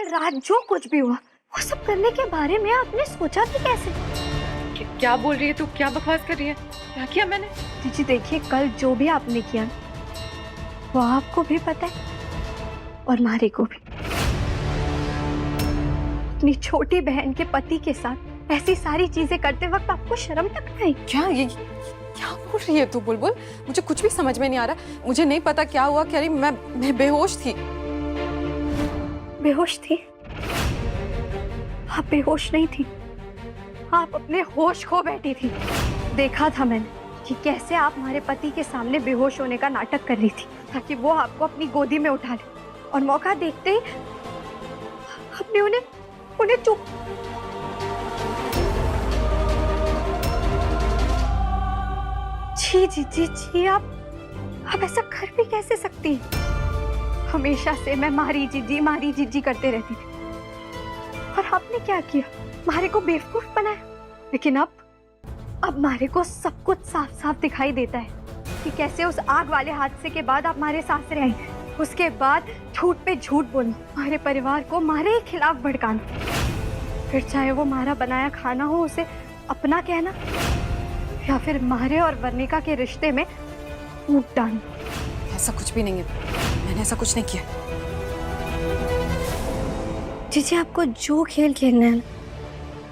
कल रात जो कुछ भी हुआ वो सब करने के बारे में आपने सोचा भी कैसे? क्या बोल रही है तू? क्या बकवास कर रही है? क्या किया मैंने? जीजी देखिए, कल जो भी आपने किया वो आपको भी पता है और मारे को भी। अपनी छोटी बहन के पति के साथ ऐसी सारी चीजें करते वक्त आपको शर्म तक नहीं? क्या बोल रही है तू बुलबुल? मुझे कुछ भी समझ में नहीं आ रहा। मुझे नहीं पता क्या हुआ क्या नहीं। मैं बेहोश थी। बेहोश थी? आप बेहोश नहीं थी, आप अपने होश खो बैठी थी। देखा था मैंने कि कैसे आप हमारे पति के सामने बेहोश होने का नाटक कर रही थी ताकि वो आपको अपनी गोदी में उठा ले, और मौका देखते ही आपने उन्हें चुप। जी जी जी जी, आप ऐसा कर भी कैसे सकती हैं? हमेशा से मैं मारी जीजी करते रहती थी, और आपने क्या किया? मारे को बेवकूफ बनाया। लेकिन अब मारे को सब कुछ साफ साफ दिखाई देता है कि कैसे उस आग वाले हादसे के बाद आप हमारे सासरे आई, उसके बाद झूठ पे झूठ बोलना, हमारे परिवार को मारे के खिलाफ भड़काना, फिर चाहे वो मारा बनाया खाना हो उसे अपना कहना, या फिर मारे और वर्णिका के रिश्ते में फूट डालना। ऐसा कुछ भी नहीं है, मैंने ऐसा कुछ नहीं किया। जीजी आपको जो खेल खेलना है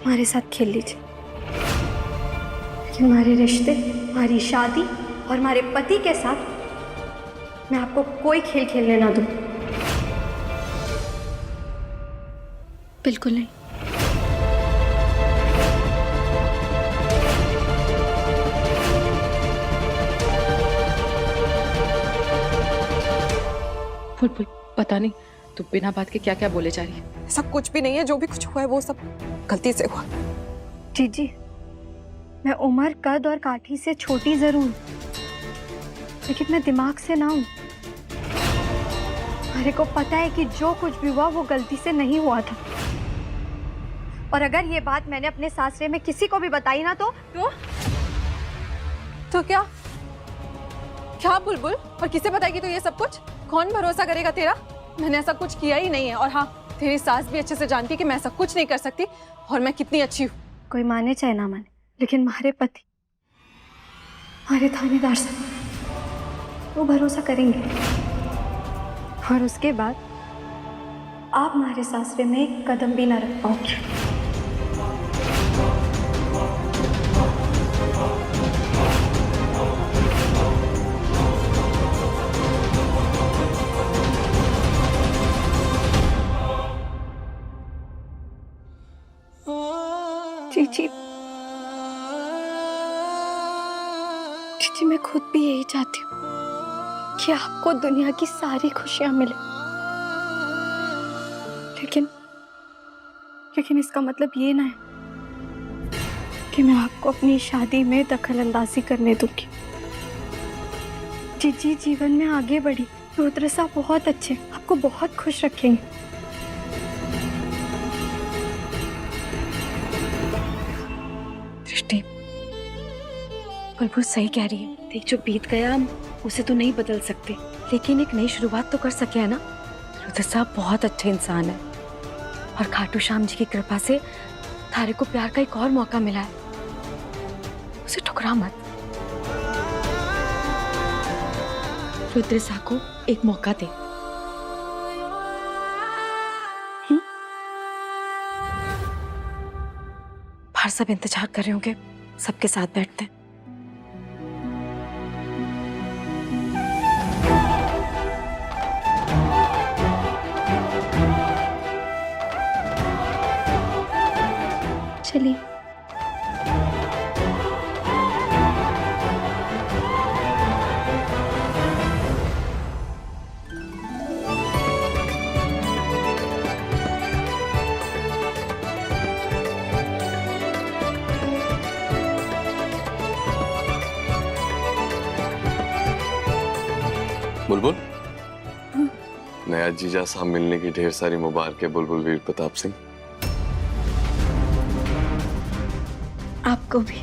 हमारे साथ खेल लीजिए, लेकिन हमारे रिश्ते, हमारी शादी और हमारे पति के साथ मैं आपको कोई खेल खेलने ना दूं। बिल्कुल नहीं। बुलबुल पता नहीं तू बिना बात के क्या क्या बोले जा रही है। ऐसा कुछ भी नहीं है, जो भी कुछ हुआ है वो सब गलती से हुआ। जीजी मैं उम्र, कद और काठी से छोटी जरूर, लेकिन मैं दिमाग से ना हूं। मेरे को पता है कि जो कुछ भी हुआ वो गलती से नहीं हुआ था, और अगर ये बात मैंने अपने सासरे में किसी को भी बताई ना तो क्या बुलबुल? और किसे बताएगी तो ये सब कुछ? कौन भरोसा करेगा तेरा? मैंने ऐसा कुछ किया ही नहीं है, और हाँ तेरी सास भी अच्छे से जानती है कि मैं ऐसा कुछ नहीं कर सकती, और मैं कितनी अच्छी हूँ। कोई माने चाहे ना माने, लेकिन हमारे पति, हमारे थानेदार से वो भरोसा करेंगे, और उसके बाद आप हमारे सासरे में एक कदम भी ना रख पाओगे। जी मैं खुद भी यही चाहती हूँ कि आपको दुनिया की सारी खुशियां मिले, लेकिन इसका मतलब ये ना है कि मैं आपको अपनी शादी में दखल अंदाजी करने दूंगी। जी जीवन में आगे बढ़ी, रुद्र साहब बहुत अच्छे, आपको बहुत खुश रखेंगे। दृष्टि, बुलबुल सही कह रही है। देख जो बीत गया हम उसे तो नहीं बदल सकते, लेकिन एक नई शुरुआत तो कर सके है ना। रुद्र साहब बहुत अच्छे इंसान है, और खाटू श्याम जी की कृपा से थारे को प्यार का एक और मौका मिला है, उसे ठुकरा मत। रुद्र साहब को एक मौका दे। बाहर सब इंतजार कर रहे होंगे, सबके साथ बैठते हैं। चलिए। बुलबुल, नया जीजा साहब मिलने की ढेर सारी मुबारक बुलबुल वीर प्रताप सिंह। आपको भी।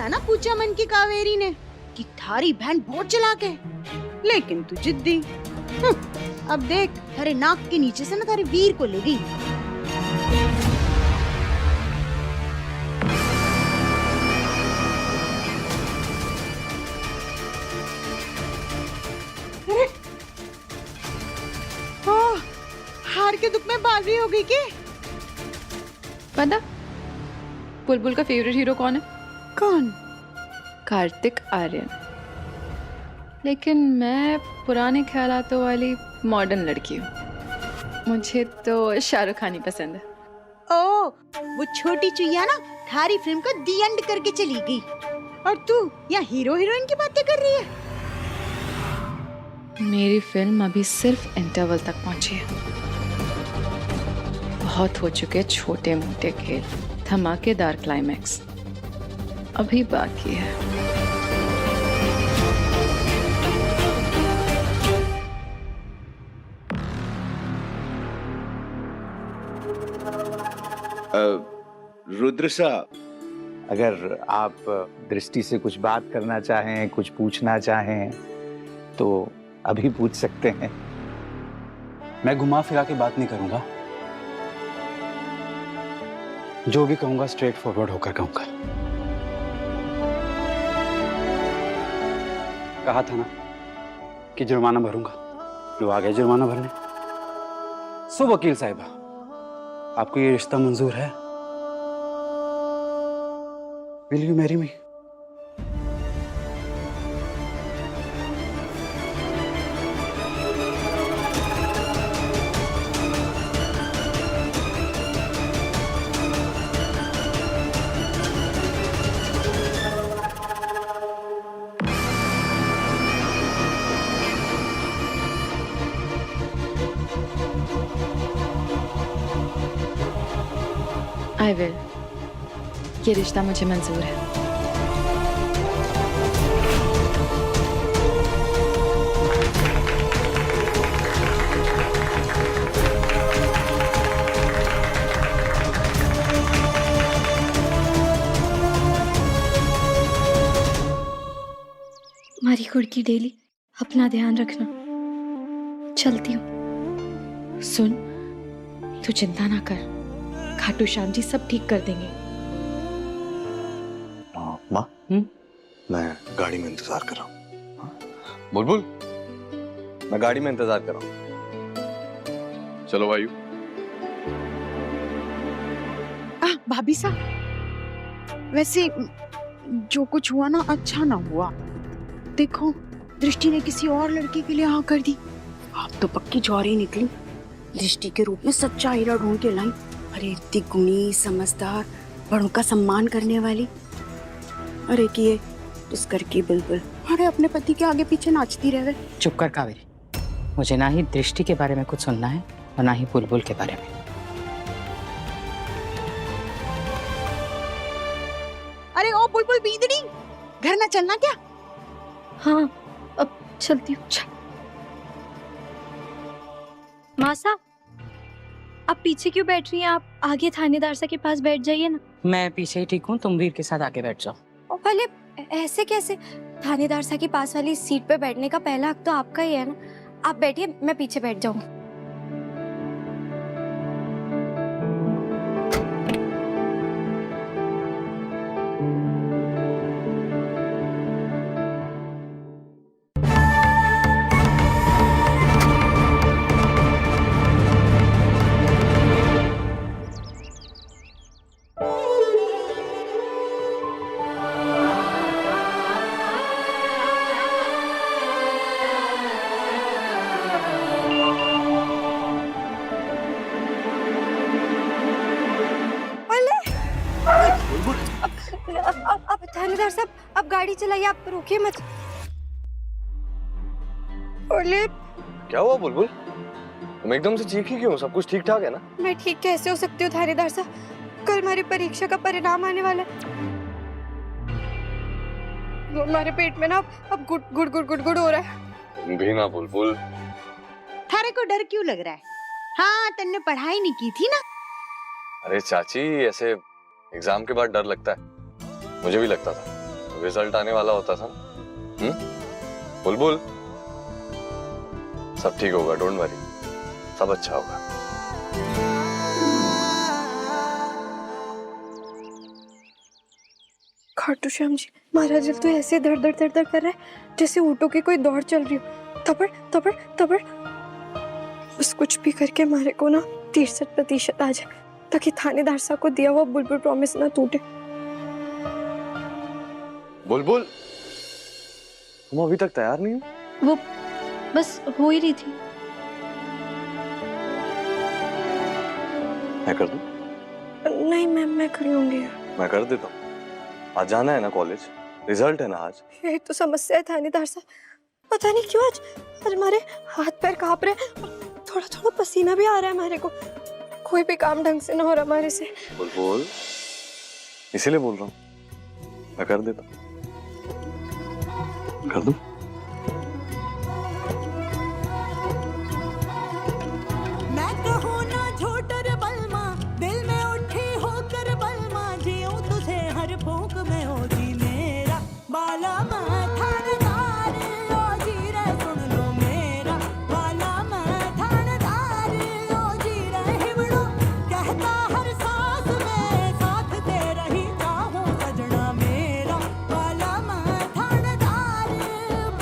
था ना पूछा मन की कावेरी ने कि थारी बहन बहुत चालाक है, लेकिन तू जिद्दी। अब देख, थारे नाक के नीचे से ना थारे वीर को ले गई। हार के दुख में बाजी हो गई के? पता बुलबुल का फेवरेट हीरो कौन है? कौन? कार्तिक आर्यन। लेकिन मैं पुराने ख्यालातों वाली मॉडर्न लड़की हूँ। मुझे तो शाहरुख खान ही पसंद है। ओ, वो छोटी चुईया ना थारी फिल्म को दी एंड करके चली गई, और तू यहाँ हीरो हीरोइन की बातें कर रही है। मेरी फिल्म अभी सिर्फ इंटरवल तक पहुंची है। बहुत हो चुके छोटे मोटे खेल, धमाकेदार क्लाइमैक्स अभी बाकी है। रुद्र साहब, अगर आप दृष्टि से कुछ बात करना चाहें, कुछ पूछना चाहें तो अभी पूछ सकते हैं। मैं घुमा फिरा के बात नहीं करूंगा, जो भी कहूंगा स्ट्रेट फॉरवर्ड होकर कहूंगा। कहा था ना कि जुर्माना भरूंगा, लो आ गए जुर्माना भरने। सो वकील साहिबा, आपको ये रिश्ता मंजूर है? Will you marry me? I will. ये रिश्ता मुझे मंजूर है। मारी कुड़की डेली, अपना ध्यान रखना। चलती हूँ। सुन, तू चिंता ना कर, खाटू श्याम जी सब ठीक कर देंगे। माँ, मैं गाड़ी में इंतजार कर रहा हूँ। बुलबुल, मैं गाड़ी में इंतजार कर रहा हूँ। चलो वायु। भाभी साहब, वैसे जो कुछ हुआ ना अच्छा ना हुआ। देखो, दृष्टि ने किसी और लड़के के लिए हाँ कर दी। आप तो पक्की जौहरी निकली, दृष्टि के रूप में सच्चा हीरा ढूंढ के लाई। अरे इतनी गुणी, समझदार, बड़ों का सम्मान करने वाली। अरे कि ये पुस्कर की बुलबुल, अरे अपने पति के आगे पीछे नाचती रहे। चुप कर कावेरी, मुझे ना ही दृष्टि के बारे में कुछ सुनना है और ना ही बुलबुल के बारे में। अरे ओ बुलबुल बींदड़ी, घर ना चलना क्या? हाँ, अब चलती हूँ। मासा, आप पीछे क्यों बैठ रही हैं? आप आगे थानेदार साहब के पास बैठ जाइए ना। मैं पीछे ही ठीक हूँ, तुम वीर के साथ आगे बैठ जाओ। भले ऐसे कैसे? थानेदार साहब के पास वाली सीट पे बैठने का पहला हक तो आपका ही है ना। आप बैठिए, मैं पीछे बैठ जाऊँ। अब थानेदार साहब, अब गाड़ी चलाइए, आप रुकिए मत। ओले, क्या हुआ बुलबुल? तुम एकदम से चीखी क्यों? सब कुछ ठीक ठाक है ना? मैं ठीक कैसे हो सकती हूँ थानेदार साहब? कल हमारी परीक्षा का परिणाम आने वाला है। हमारे पेट में ना अब गुड़ गुड़ गुड़ गुड़ गुड़ हो रहा है। तुम भी ना बुलबुल। थारे को डर क्यों लग रहा है? हाँ, तन्ने पढ़ाई नहीं की थी ना। अरे चाची, ऐसे एग्जाम के बाद डर लगता है। मुझे भी लगता था, रिजल्ट आने वाला होता था। बुलबुल, सब ठीक होगा, डोंट वरी, सब अच्छा होगा। खाटू श्याम जी, महाराज तो ऐसे धड़ धड़ धड़ धड़ कर रहा है जैसे ऊँटों की कोई दौड़ चल रही हो। थपड़ थपड़ थपड़। बस कुछ भी करके हमारे को ना 63% आ जाए, ताकि थानेदार साहब को दिया हुआ बुलबुल प्रॉमिस ना टूटे। बुलबुल, तुम अभी तक तैयार नहीं हो? वो बस हो ही रही थी। मैं कर दूं? नहीं मैं कर लूंगी। मैं कर देता हूँ। आज जाना है ना कॉलेज, रिजल्ट है ना आज। यही तो समस्या है थानेदार साहब, पता नहीं क्यों आज हमारे हाथ पैर कांप रहे हैं, थोड़ा थोड़ा पसीना भी आ रहा है हमारे को। कोई भी काम ढंग से ना हो रहा हमारे से। बुलबुल, इसीलिए बोल रहा हूँ, मैं कर देता हूँ। कर दूं? मैं कहूँ ना झूठ रे बलमा, दिल में उठी होकर बलमा, जीऊं तुझे हर फूंक में हो जी मेरा बाला मैं थानेदार, ओ जी रे सुन लो मेरा बाला मैं थानेदार, ओ जी रे हिवड़ो कहता हर सांस में साथ तेरा ही चाहूं सजना मेरा बाला मैं थानेदार,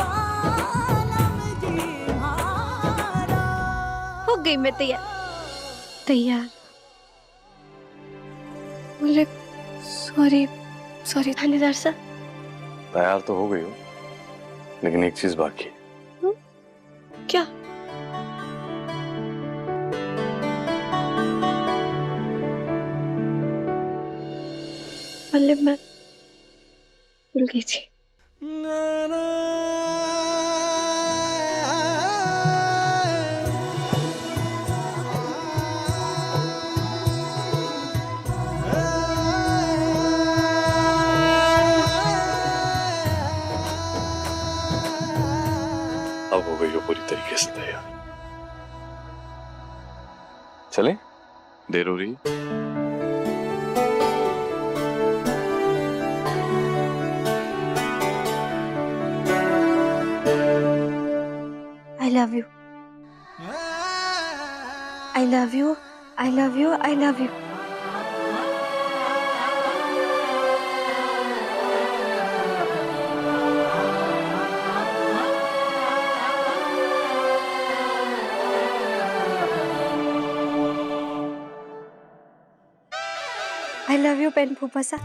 बालम जी मारा। हो गई मैं तैयार। बोले सॉरी सॉरी थानेदार साहब। तैयार तो हो गई हो, लेकिन एक चीज बाकी है। क्या? मतलब मैं भूल गई थी। अब हो गई हो पूरी तरीके से तैयार। चलें? देर हो रही है। I love you. I love you. I love you. I love you. I love you पेन फूफा सा।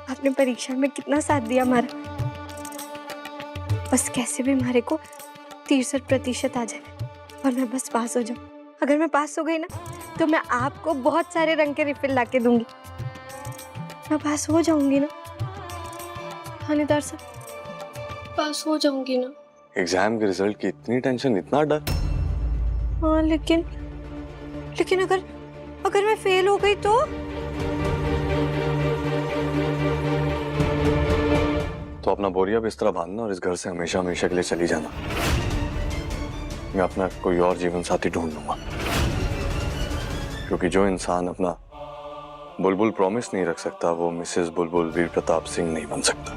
आपने परीक्षा में कितना साथ दिया हमारा। बस कैसे भी हमारे को 63% आ जाए और मैं बस पास हो जाऊं। अगर मैं पास हो गई ना तो मैं आपको बहुत सारे रंग के रिफिल ला के दूंगी। मैं पास हो जाऊंगी ना थानेदार साहब, पास हो जाऊंगी ना। एग्जाम के रिजल्ट की इतनी टेंशन, इतना डर? हाँ लेकिन अगर मैं फेल हो गई तो अपना बोरिया बिस्तरा बांधना और इस घर से हमेशा हमेशा के लिए चली जाना। मैं अपना कोई और जीवन साथी ढूंढ लूंगा, क्योंकि जो इंसान अपना बुलबुल प्रॉमिस नहीं रख सकता वो मिसेस बुलबुल वीर प्रताप सिंह नहीं बन सकता।